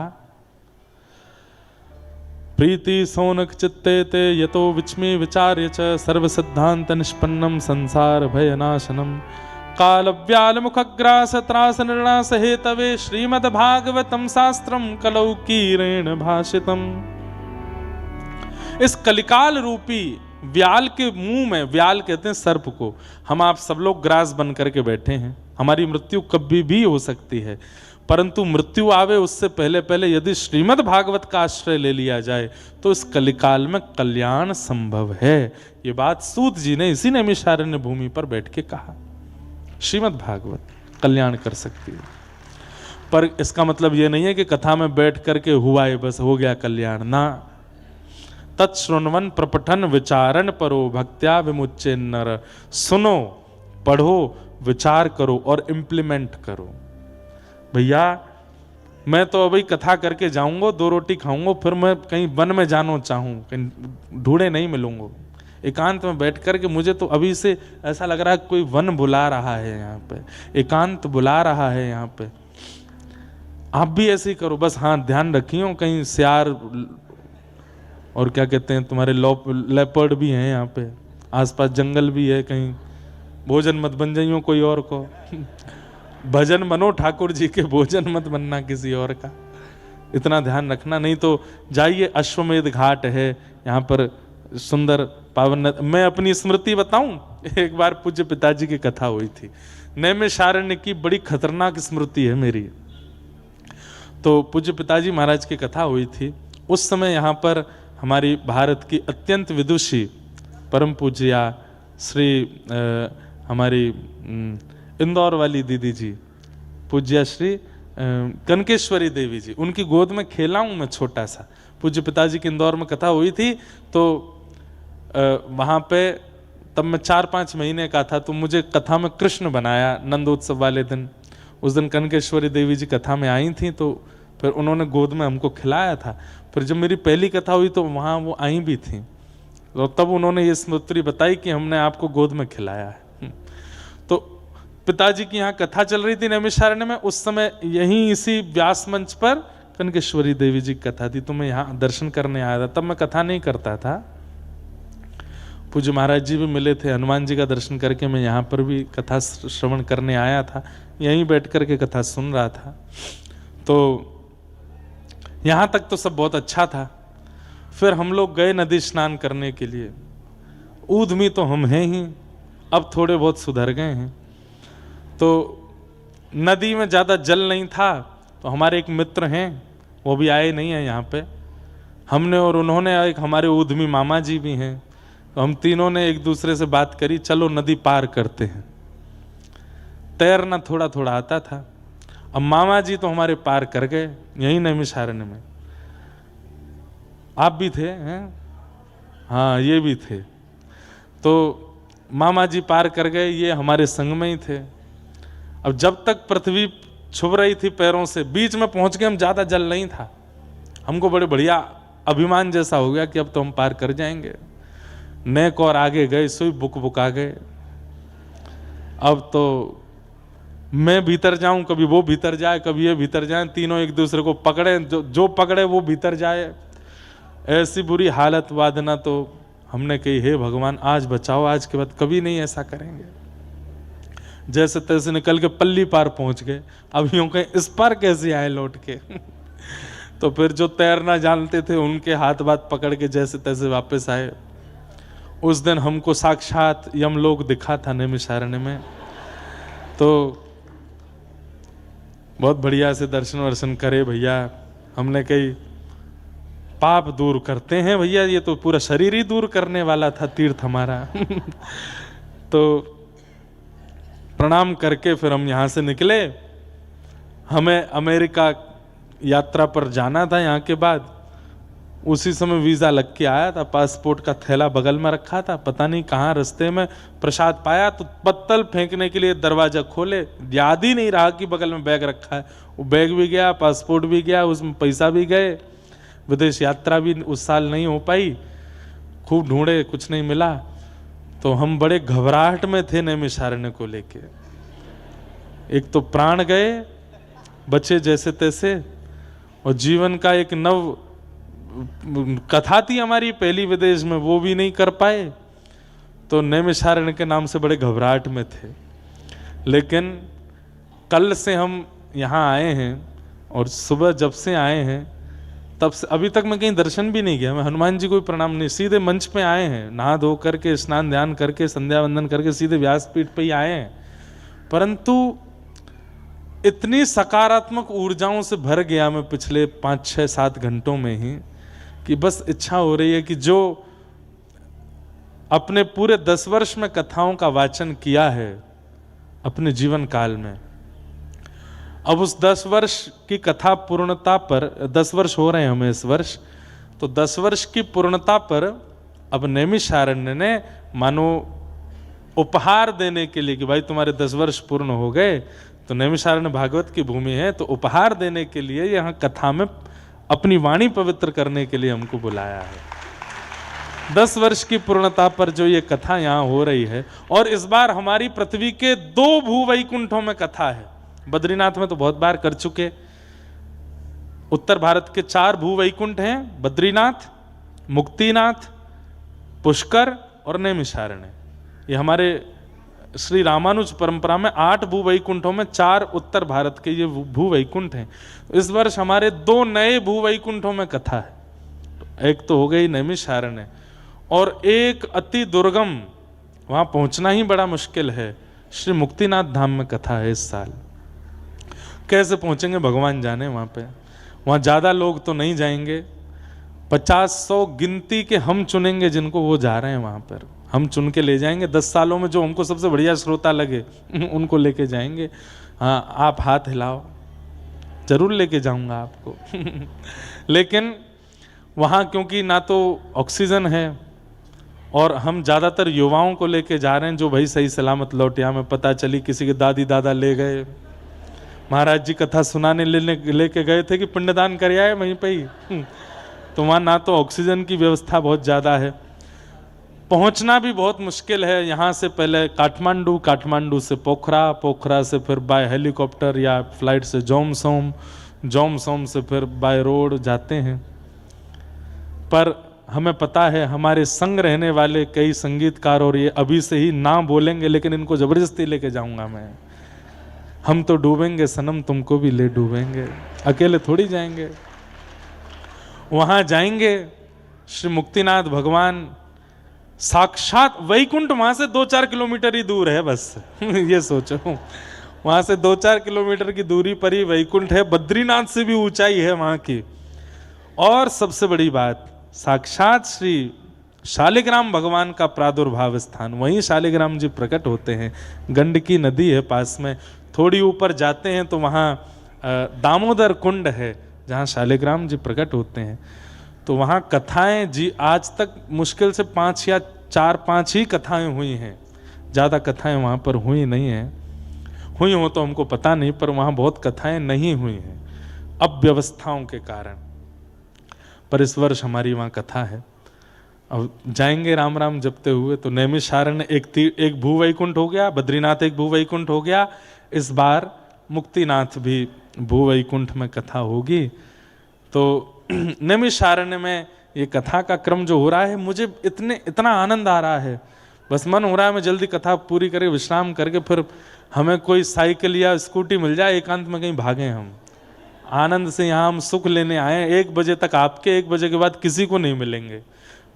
प्रीति सोनक चित्ते ते यतो विच्मे विचार्य च सर्व सिद्धांत निष्पन्नम संसार भयनाशनम काल व्याल मुखग्रास त्रास निर्णास हेतवे श्रीमद् भागवतम शास्त्रम कलौ कीरेण भाषितम। इस कलिकाल रूपी व्याल के मुंह में, व्याल कहते हैं सर्प को, हम आप सब लोग ग्रास बन करके बैठे हैं। हमारी मृत्यु कभी भी हो सकती है, परंतु मृत्यु आवे उससे पहले पहले यदि श्रीमद् भागवत का आश्रय ले लिया जाए तो इस कलिकाल में कल्याण संभव है। ये बात सूत जी ने इसी नैमिषारण्य भूमि पर बैठ के कहा। श्रीमद् भागवत कल्याण कर सकती है, पर इसका मतलब यह नहीं है कि कथा में बैठ करके हुआ है बस हो गया कल्याण ना। तत्श्रुण्वन प्रपठन विचारण परो भक्त्या विमुच्चे नर। सुनो, पढ़ो, विचार करो और इंप्लीमेंट करो। भैया मैं तो अभी कथा करके जाऊंगा, 2 रोटी खाऊंगा, फिर मैं कहीं वन में जाना चाहूं, कहीं ढूंढे नहीं मिलूंगा, एकांत में बैठ कर के मुझे तो अभी से ऐसा लग रहा है कोई वन बुला रहा है यहाँ पे, एकांत बुला रहा है यहाँ पे। आप भी ऐसे ही करो, बस हाँ ध्यान रखियो कहीं सियार और क्या कहते हैं तुम्हारे लेपर्ड भी हैं यहाँ पे, आसपास जंगल भी है, कहीं भोजन मत बन जाइयो कोई और को। भजन बनो ठाकुर जी के, भोजन मत बनना किसी और का, इतना ध्यान रखना। नहीं तो जाइए, अश्वमेध घाट है यहाँ पर, सुंदर पावन। मैं अपनी स्मृति बताऊं, एक बार पूज्य पिताजी की कथा हुई थी। नैमिषारण्य की बड़ी खतरनाक स्मृति है मेरी। तो पूज्य पिताजी महाराज की कथा हुई थी। उस समय यहाँ पर हमारी भारत की अत्यंत विदुषी परम पूज्या श्री हमारी इंदौर वाली दीदी जी पूज्या श्री कनकेश्वरी देवी जी, उनकी गोद में खेला हूँ मैं छोटा सा। पूज्य पिताजी की इंदौर में कथा हुई थी, तो वहाँ पे तब मैं 4-5 महीने का था, तो मुझे कथा में कृष्ण बनाया नंदोत्सव वाले दिन। उस दिन कनकेश्वरी देवी जी कथा में आई थी, तो फिर उन्होंने गोद में हमको खिलाया था। फिर जब मेरी पहली कथा हुई तो वहाँ वो आई भी थी, तो तब उन्होंने ये स्मृति बताई कि हमने आपको गोद में खिलाया है। तो पिताजी की यहाँ कथा चल रही थी नैमिषारण्य में, उस समय यहीं इसी व्यास मंच पर कनकेश्वरी देवी जी की कथा थी, तो मैं यहाँ दर्शन करने आया था। तब मैं कथा नहीं करता था, पूज्य महाराज जी भी मिले थे, हनुमान जी का दर्शन करके मैं यहाँ पर भी कथा श्रवण करने आया था, यहीं बैठ कर के कथा सुन रहा था। तो यहाँ तक तो सब बहुत अच्छा था। फिर हम लोग गए नदी स्नान करने के लिए। ऊधमी तो हम हैं ही, अब थोड़े बहुत सुधर गए हैं। तो नदी में ज़्यादा जल नहीं था, तो हमारे एक मित्र हैं, वो भी आए नहीं हैं यहाँ पे। हमने और उन्होंने, एक हमारे ऊधमी मामा जी भी हैं, तो हम तीनों ने एक दूसरे से बात करी, चलो नदी पार करते हैं। तैरना थोड़ा थोड़ा आता था। अब मामा जी तो हमारे पार कर गए यहीं नैमिषारण्य में। आप भी थे हैं? हाँ, ये भी थे। तो मामा जी पार कर गए, ये हमारे संग में ही थे। अब जब तक पृथ्वी छुप रही थी पैरों से, बीच में पहुंच गए हम, ज़्यादा जल नहीं था। हमको बड़े बढ़िया अभिमान जैसा हो गया कि अब तो हम पार कर जाएंगे। नेक और आगे गए, सोई बुक बुक आ गए। अब तो मैं भीतर जाऊं, कभी वो भीतर जाए, कभी ये भीतर जाए, तीनों एक दूसरे को पकड़े, जो पकड़े वो भीतर जाए। ऐसी बुरी हालत वादना, तो हमने कही हे भगवान आज बचाओ, आज के बाद कभी नहीं ऐसा करेंगे। जैसे तैसे निकल के पल्ली पार पहुंच गए। अब यूं कहें इस पार कैसे आए लौट के तो फिर जो तैरना जानते थे उनके हाथ बात पकड़ के जैसे तैसे वापस आए। उस दिन हमको साक्षात यमलोक दिखा था नैमिषारण्य में। तो बहुत बढ़िया से दर्शन वर्शन करे भैया। हमने कही पाप दूर करते हैं भैया, ये तो पूरा शरीर ही दूर करने वाला था तीर्थ हमारा तो प्रणाम करके फिर हम यहाँ से निकले। हमें अमेरिका यात्रा पर जाना था यहाँ के बाद। उसी समय वीज़ा लग के आया था, पासपोर्ट का थैला बगल में रखा था, पता नहीं कहाँ रास्ते में प्रसाद पाया, तो पत्तल फेंकने के लिए दरवाज़ा खोले, याद ही नहीं रहा कि बगल में बैग रखा है। वो बैग भी गया, पासपोर्ट भी गया, उसमें पैसा भी गए। विदेश यात्रा भी उस साल नहीं हो पाई। खूब ढूंढे, कुछ नहीं मिला। तो हम बड़े घबराहट में थे नैमिषारण्य को लेके। एक तो प्राण गए, बचे जैसे तैसे, और जीवन का एक नव कथा थी हमारी पहली विदेश में, वो भी नहीं कर पाए। तो नैमिषारण्य के नाम से बड़े घबराहट में थे। लेकिन कल से हम यहाँ आए हैं, और सुबह जब से आए हैं तब से अभी तक मैं कहीं दर्शन भी नहीं किया। मैं हनुमान जी को भी प्रणाम नहीं, सीधे मंच पे आए हैं, नहा धो करके स्नान ध्यान करके संध्या वंदन करके सीधे व्यासपीठ पे ही आए हैं। परंतु इतनी सकारात्मक ऊर्जाओं से भर गया मैं पिछले 5, 6, 7 घंटों में ही, कि बस इच्छा हो रही है कि जो अपने पूरे 10 वर्ष में कथाओं का वाचन किया है अपने जीवन काल में, अब उस 10 वर्ष की कथा पूर्णता पर, 10 वर्ष हो रहे हैं हमें इस वर्ष, तो 10 वर्ष की पूर्णता पर अब नैमिषारण्य ने मानो उपहार देने के लिए कि भाई तुम्हारे 10 वर्ष पूर्ण हो गए, तो नैमिषारण्य भागवत की भूमि है, तो उपहार देने के लिए यहाँ कथा में अपनी वाणी पवित्र करने के लिए हमको बुलाया है। 10 वर्ष की पूर्णता पर जो ये कथा यहाँ हो रही है, और इस बार हमारी पृथ्वी के 2 भूवैकुंठों में कथा है। बद्रीनाथ में तो बहुत बार कर चुके। उत्तर भारत के 4 भूवैकुंठ हैं, बद्रीनाथ, मुक्तिनाथ, पुष्कर और नैमिषारण्य। ये हमारे श्री रामानुज परंपरा में 8 भूवैकुंठों में 4 उत्तर भारत के ये भूवैकुंठ हैं। इस वर्ष हमारे 2 नए भूवैकुंठों में कथा है। एक तो हो गई नैमिषारण्य, और एक अति दुर्गम वहां पहुंचना ही बड़ा मुश्किल है। श्री मुक्तिनाथ धाम में कथा है इस साल। कैसे पहुंचेंगे भगवान जाने वहां पे। वहां ज्यादा लोग तो नहीं जाएंगे, 50-100 गिनती के हम चुनेंगे जिनको वो जा रहे हैं वहां पर। हम चुन के ले जाएंगे, 10 सालों में जो हमको सबसे बढ़िया श्रोता लगे उनको लेके जाएंगे। हाँ, आप हाथ हिलाओ, जरूर लेके जाऊंगा आपको लेकिन वहाँ क्योंकि ना तो ऑक्सीजन है और हम ज़्यादातर युवाओं को लेके जा रहे हैं जो भाई सही सलामत लौटे। हमें पता चली किसी के दादी दादा ले गए, महाराज जी कथा सुनाने लेके गए थे कि पिंडदान कर आए वहीं पे ही तो वहाँ ना तो ऑक्सीजन की व्यवस्था बहुत ज़्यादा है, पहुँचना भी बहुत मुश्किल है। यहाँ से पहले काठमांडू, काठमांडू से पोखरा, पोखरा से फिर बाय हेलीकॉप्टर या फ्लाइट से जोमसोम, जोमसोम से फिर बाय रोड जाते हैं। पर हमें पता है हमारे संग रहने वाले कई संगीतकार और ये अभी से ही ना बोलेंगे, लेकिन इनको जबरदस्ती लेके जाऊंगा मैं। हम तो डूबेंगे सनम, तुमको भी ले डूबेंगे, अकेले थोड़ी जाएंगे। वहां जाएंगे, श्री मुक्तिनाथ भगवान साक्षात वैकुंठ वहां से 2-4 किलोमीटर ही दूर है बस ये सोचो, वहां से 2-4 किलोमीटर की दूरी पर ही वैकुंठ है। बद्रीनाथ से भी ऊंचाई है वहां की। और सबसे बड़ी बात, साक्षात श्री शालिग्राम भगवान का प्रादुर्भाव स्थान, वहीं शालिग्राम जी प्रकट होते हैं। गंडकी नदी है पास में, थोड़ी ऊपर जाते हैं तो वहाँ दामोदर कुंड है जहाँ शालिग्राम जी प्रकट होते हैं। तो वहाँ कथाएं जी आज तक मुश्किल से 5 या 4-5 ही कथाएं हुई हैं, ज़्यादा कथाएं वहाँ पर हुई नहीं हैं। हुई हो तो हमको पता नहीं, पर वहाँ बहुत कथाएं नहीं हुई हैं अव्यवस्थाओं के कारण। पर इस वर्ष हमारी वहाँ कथा है। अब जाएंगे राम राम जपते हुए। तो नैमिषारण्य एक भूवैकुंठ हो गया, बद्रीनाथ एक भूवैकुंठ हो गया, इस बार मुक्तिनाथ भी भूवैकुंठ में कथा होगी। तो नैमिषारण्य में ये कथा का क्रम जो हो रहा है, मुझे इतना आनंद आ रहा है, बस मन हो रहा है मैं जल्दी कथा पूरी करके विश्राम करके फिर हमें कोई साइकिल या स्कूटी मिल जाए, एकांत में कहीं भागें हम। आनंद से यहाँ हम सुख लेने आए। 1 बजे तक आपके, 1 बजे के बाद किसी को नहीं मिलेंगे,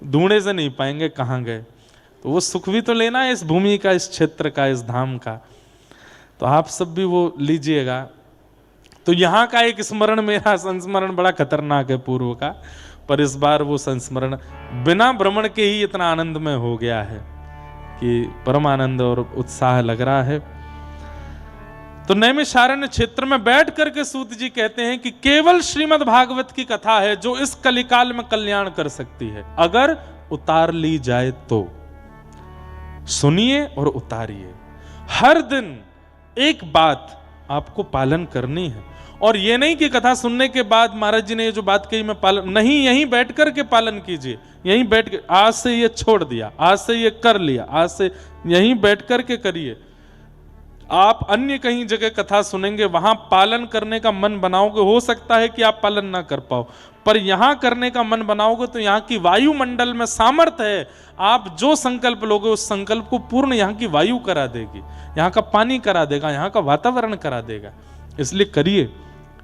ढूंढे से नहीं पाएंगे कहाँ गए। तो वो सुख भी तो लेना है इस भूमि का, इस क्षेत्र का, इस धाम का। तो आप सब भी वो लीजिएगा। तो यहाँ का एक स्मरण, मेरा संस्मरण बड़ा खतरनाक है पूर्व का, पर इस बार वो संस्मरण बिना भ्रमण के ही इतना आनंद में हो गया है कि परम आनंद और उत्साह लग रहा है। तो नैमिषारण्य क्षेत्र में बैठ करके सूत जी कहते हैं कि केवल श्रीमद् भागवत की कथा है जो इस कलिकाल में कल्याण कर सकती है, अगर उतार ली जाए तो। सुनिए और उतारिए। हर दिन एक बात आपको पालन करनी है। और ये नहीं कि कथा सुनने के बाद महाराज जी ने ये जो बात कही मैं पालन नहीं, यहीं बैठ करके पालन कीजिए। यहीं बैठ के, आज से ये छोड़ दिया, आज से ये कर लिया, आज से यहीं बैठ करके करिए। आप अन्य कहीं जगह कथा सुनेंगे, वहां पालन करने का मन बनाओगे, हो सकता है कि आप पालन ना कर पाओ, पर यहां करने का मन बनाओगे तो यहाँ की वायुमंडल में सामर्थ्य है। आप जो संकल्प लोगे उस संकल्प को पूर्ण यहाँ की वायु करा देगी, यहाँ का पानी करा देगा, यहाँ का वातावरण करा देगा। इसलिए करिए,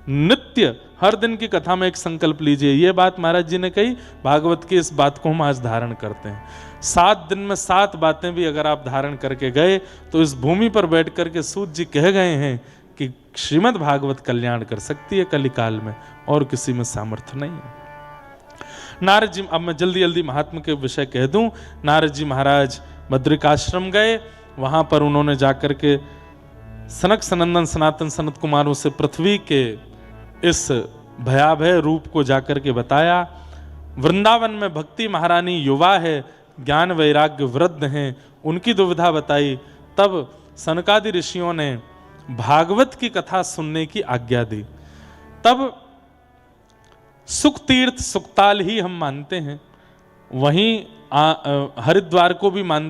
नित्य हर दिन की कथा में एक संकल्प लीजिए। ये बात महाराज जी ने कही, भागवत की इस बात को हम आज धारण करते हैं। 7 दिन में 7 बातें भी अगर आप धारण करके गए तो इस भूमि पर बैठ करके सूत जी कह गए हैं कि श्रीमद् भागवत कल्याण कर सकती है कलिकाल में, और किसी में सामर्थ्य नहीं है। नारद जी, अब मैं जल्दी जल्दी महात्मा के विषय कह दूं। नारद जी महाराज बद्रिकाश्रम गए, वहां पर उन्होंने जाकर के सनक सनंदन सनातन सनत कुमारों से पृथ्वी के इस भयाभय रूप को जाकर के बताया। वृंदावन में भक्ति महारानी युवा है, ज्ञान वैराग्य वृद्ध हैं, उनकी दुविधा बताई। तब सनकादि ऋषियों ने भागवत की कथा सुनने की आज्ञा दी। तब सुख तीर्थ सुखताल ही हम मानते हैं, वहीं हरिद्वार को भी मानते